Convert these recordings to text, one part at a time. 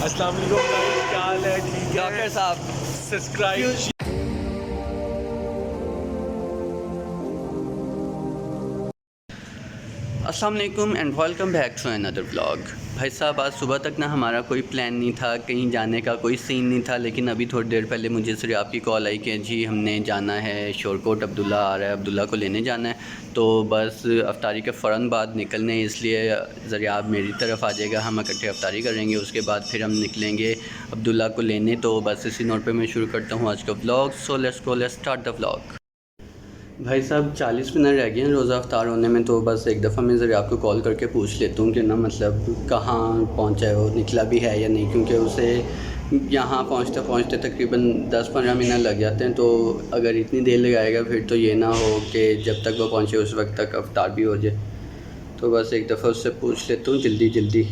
अस्सलाम वालेकुम गाइस, क्या हाल है? ठीक है डॉक्टर साहब सब्सक्राइब अस्सलाम वालेकुम and welcome back to another vlog. भाई साहब आज सुबह तक ना हमारा कोई प्लान नहीं था, कहीं जाने का कोई सीन नहीं था, लेकिन अभी थोड़ी देर पहले मुझे सिर्फ आपकी कॉल आई कि जी हमने जाना है शोरकोट, अब्दुल्ला आ रहा है, अब्दुल्ला को लेने जाना है। तो बस अफ्तारी के फ़ौरन बाद निकलने, इसलिए ज़रिया आप मेरी तरफ आ जाएगा, हम इकट्ठे अफ्तारी करेंगे, उसके बाद फिर हम निकलेंगे अब्दुल्ला को लेने। तो बस इसी नोट पर मैं शुरू करता हूँ आज का vlog. So let's start the vlog. भाई साहब 40 मिनट रह गए हैं रोज़ा अफ्तार होने में, तो बस एक दफ़ा मैं ज़रा आपको कॉल करके पूछ लेता हूँ कि ना मतलब कहाँ पहुँचा है, वो निकला भी है या नहीं, क्योंकि उसे यहाँ पहुँचते पहुँचते तकरीबन 10-15 मिनट लग जाते हैं। तो अगर इतनी देर लगाएगा फिर तो ये ना हो कि जब तक वो पहुँचे उस वक्त तक अफ्तार भी हो जाए। तो बस एक दफ़ा उससे पूछ लेता हूँ जल्दी जल्दी।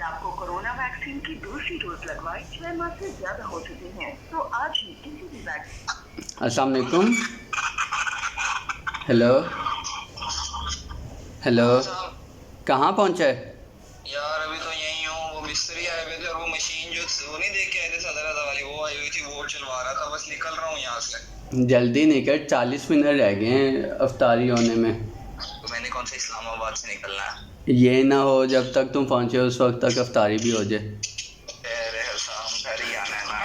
आपको कोरोना वैक्सीन की दूसरी डोज लगवाई 6 माह से ज्यादा हो चुके हैं, तो आज ही किसी भी वैक्सीन। अस्सलाम वालेकुम। हेलो हेलो, कहाँ पहुँचा है? यार अभी तो यही हूँ। वो मिस्त्री आए हुए थे और वो मशीन जो वो नहीं देख के आए थे सदर वाली, वो आई हुई थी, वो चलवा रहा था। बस निकल रहा हूँ यहाँ से। जल्दी निकल, 40 मिनट रह गए हैं अफ्तारी होने में। तो मैंने कौन सा इस्लामाबाद से निकलना है? ये ना हो जब तक तुम पहुँचे उस वक्त तक अफ्तारी भी हो जाए। अरे हसाम घर ही आना है ना।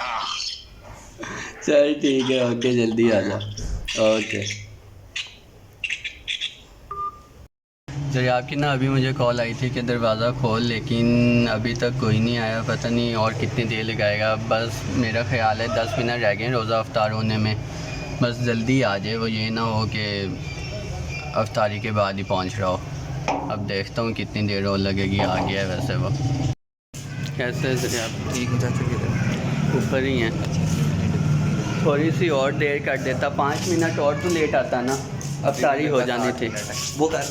चल ठीक है, ओके जल्दी आ जा। ओके जब आपकी ना अभी मुझे कॉल आई थी कि दरवाज़ा खोल, लेकिन अभी तक कोई नहीं आया, पता नहीं और कितनी देर लगाएगा। बस मेरा ख्याल है 10 मिनट रह गए रोज़ा अफ्तार होने में, बस जल्दी आ जाए वो, ये ना हो कि अफ्तारी के बाद ही पहुँच रहा हो। अब देखता हूँ कितनी देर और लगेगी। आ गया है वैसे वो। कैसे है आप? ठीक हूँ चाचा, किधर? ऊपर ही हैं। थोड़ी सी और देर कर देता, 5 मिनट और तो लेट आता ना, अफ्तारी हो जानी थी। वो कर।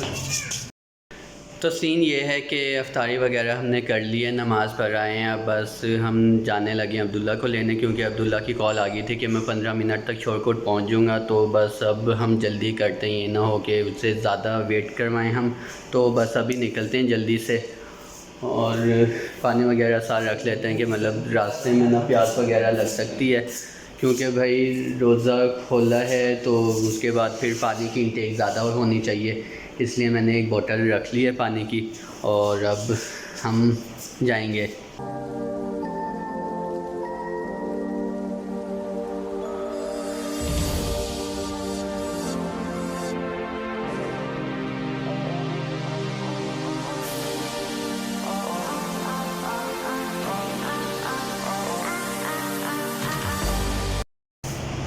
तो सीन ये है कि अफ्तारी वगैरह हमने कर ली है, नमाज़ पढ़ आए हैं। अब बस हम जाने लगे हैं अब्दुल्ला को लेने, क्योंकि अब्दुल्ला की कॉल आ गई थी कि मैं 15 मिनट तक शोरकोट पहुंच जाऊंगा। तो बस अब हम जल्दी करते हैं, ये ना हो कि उससे ज़्यादा वेट करवाएं हम। तो बस अभी निकलते हैं जल्दी से, और पानी वगैरह साथ रख लेते हैं कि मतलब रास्ते में ना प्यास वगैरह लग सकती है, क्योंकि भाई रोज़ा खोला है तो उसके बाद फिर पानी की इंटेक ज़्यादा होनी चाहिए। इसलिए मैंने एक बोतल रख ली है पानी की, और अब हम जाएंगे।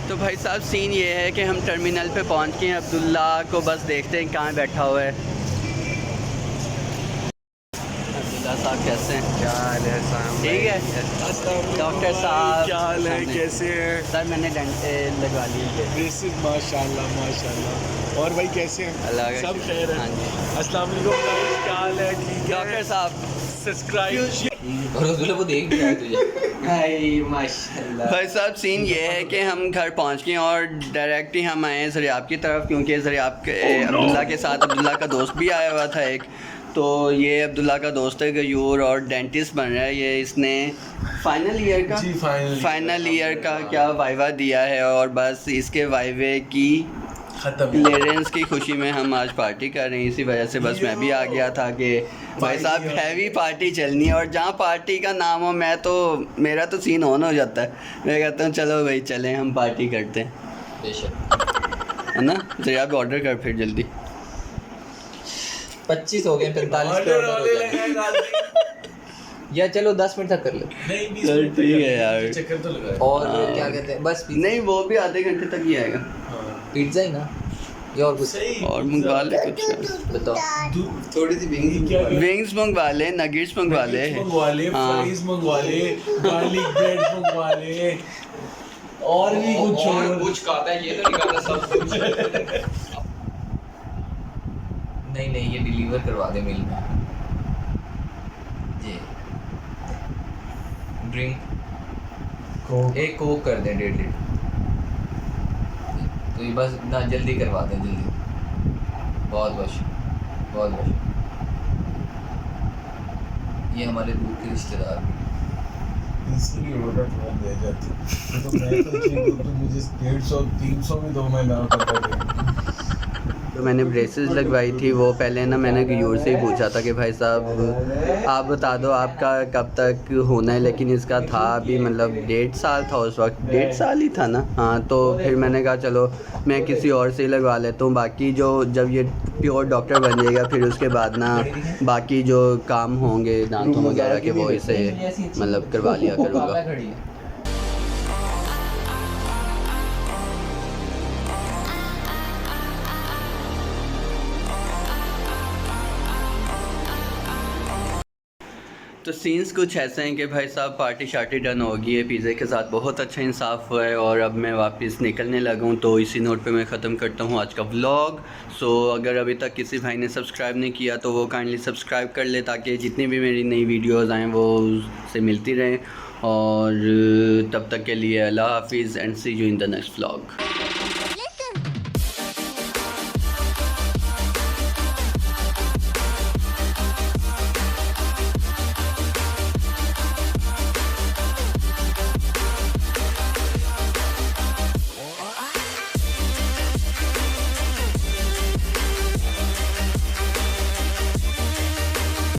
तो भाई साहब सीन ये है कि हम टर्मिनल पे पहुंच गए हैं। अब्दुल्ला को बस देखते हैं कहाँ बैठा हुआ है। अब्दुल्ला साहब कैसे हैं? क्या हाल है साहब? ठीक है डॉक्टर साहब, क्या हाल है? कैसे हैं? सर मैंने डेंट लगवा ली है। बेसिक माशाल्लाह माशाल्लाह। और भाई कैसे हैं? अल्लाह का सब शुक्र। खैर है? हाँ जी। अस्सलाम वालेकुम गाइस, क्या हाल है? ठीक है डॉक्टर साहब सब्सक्राइब और उसको वो देख भी आया तुझे। हाय माशाल्लाह। भाई साहब सीन ये है कि हम घर पहुंच गए और डायरेक्ट ही हम आए हैं ज़रियाब की तरफ, क्योंकि ज़रियाब के अब्दुल्ला के साथ अब्दुल्ला का दोस्त भी आया हुआ था एक। तो ये अब्दुल्ला का दोस्त है गयूर, और डेंटिस्ट बन रहा है ये। इसने फाइनल ईयर का जी, फाइनल ईयर का क्या वाइवा दिया है, और बस इसके वाइवे की खत्म। क्लियरेंस की खुशी में हम आज पार्टी कर रहे हैं। इसी वजह से बस मैं भी आ गया था कि भाई साहब हैवी पार्टी चलनी है, और जहाँ पार्टी का नाम हो मेरा तो सीन ऑन हो जाता है। मैं कहता हूँ चलो भाई चलें हम पार्टी करते हैं, बेशक है ना? जरा आप ऑर्डर कर फिर जल्दी। 25 हो गए, 45 पे ऑर्डर हो जाए। या चलो 10 मिनट तक कर लो। चल ठीक है यार। चक्कर तो लगा और क्या कहते हैं, बस नहीं वो भी आधे घंटे तक ही आएगा। पिज्जा ही ना, या और कुछ? और मंगवा ले कुछ, बताओ। थोड़ी सी विंग्स विंग्स मंगवा ले, नगेट्स मंगवा ले, मंगवा ले, हाँ। फ्राइज मंगवा ले, गार्लिक ब्रेड मंगवा ले, और भी कुछ और कुछ खाता है, ये तो नहीं खाता सब कुछ। नहीं ये डिलीवर करवा दे मिल में। जी ड्रिंक एक कोक कर दें 1.5 लीटर। तो ये बस ना जल्दी करवाते हैं, जल्दी। बहुत बहुत बहुत बहुत। ये हमारे दूर के रिश्तेदार भी। इसलिए ऑर्डर थोड़ा दे जाते तो मैं तो चीज़ तो मुझे 150 300 में 2 महीना होता तो मैंने ब्रेसेस लगवाई थी, वो पहले ना मैंने यूर से ही पूछा था कि भाई साहब आप बता दो आपका कब तक होना है, लेकिन इसका था अभी मतलब 1.5 साल था उस वक्त, 1.5 साल ही था ना। हाँ, तो फिर मैंने कहा चलो मैं किसी और से ही लगवा लेता हूँ, बाकी जो जब ये प्योर डॉक्टर बन जाएगा फिर उसके बाद ना बाकी जो काम होंगे दांतों वगैरह के वो इसे मतलब करवा लिया करूँगा। तो सीन्स कुछ ऐसे हैं कि भाई साहब पार्टी शार्टी डन हो गई है, पिज़्ज़े के साथ बहुत अच्छा इंसाफ हुआ है और अब मैं वापस निकलने लगा हूँ। तो इसी नोट पे मैं ख़त्म करता हूँ आज का व्लॉग। सो अगर अभी तक किसी भाई ने सब्सक्राइब नहीं किया तो वो काइंडली सब्सक्राइब कर ले, ताकि जितनी भी मेरी नई वीडियोज़ आएँ वो उससे मिलती रहें। और तब तक के लिए अल्लाह हाफिज़ and see you in the next vlog.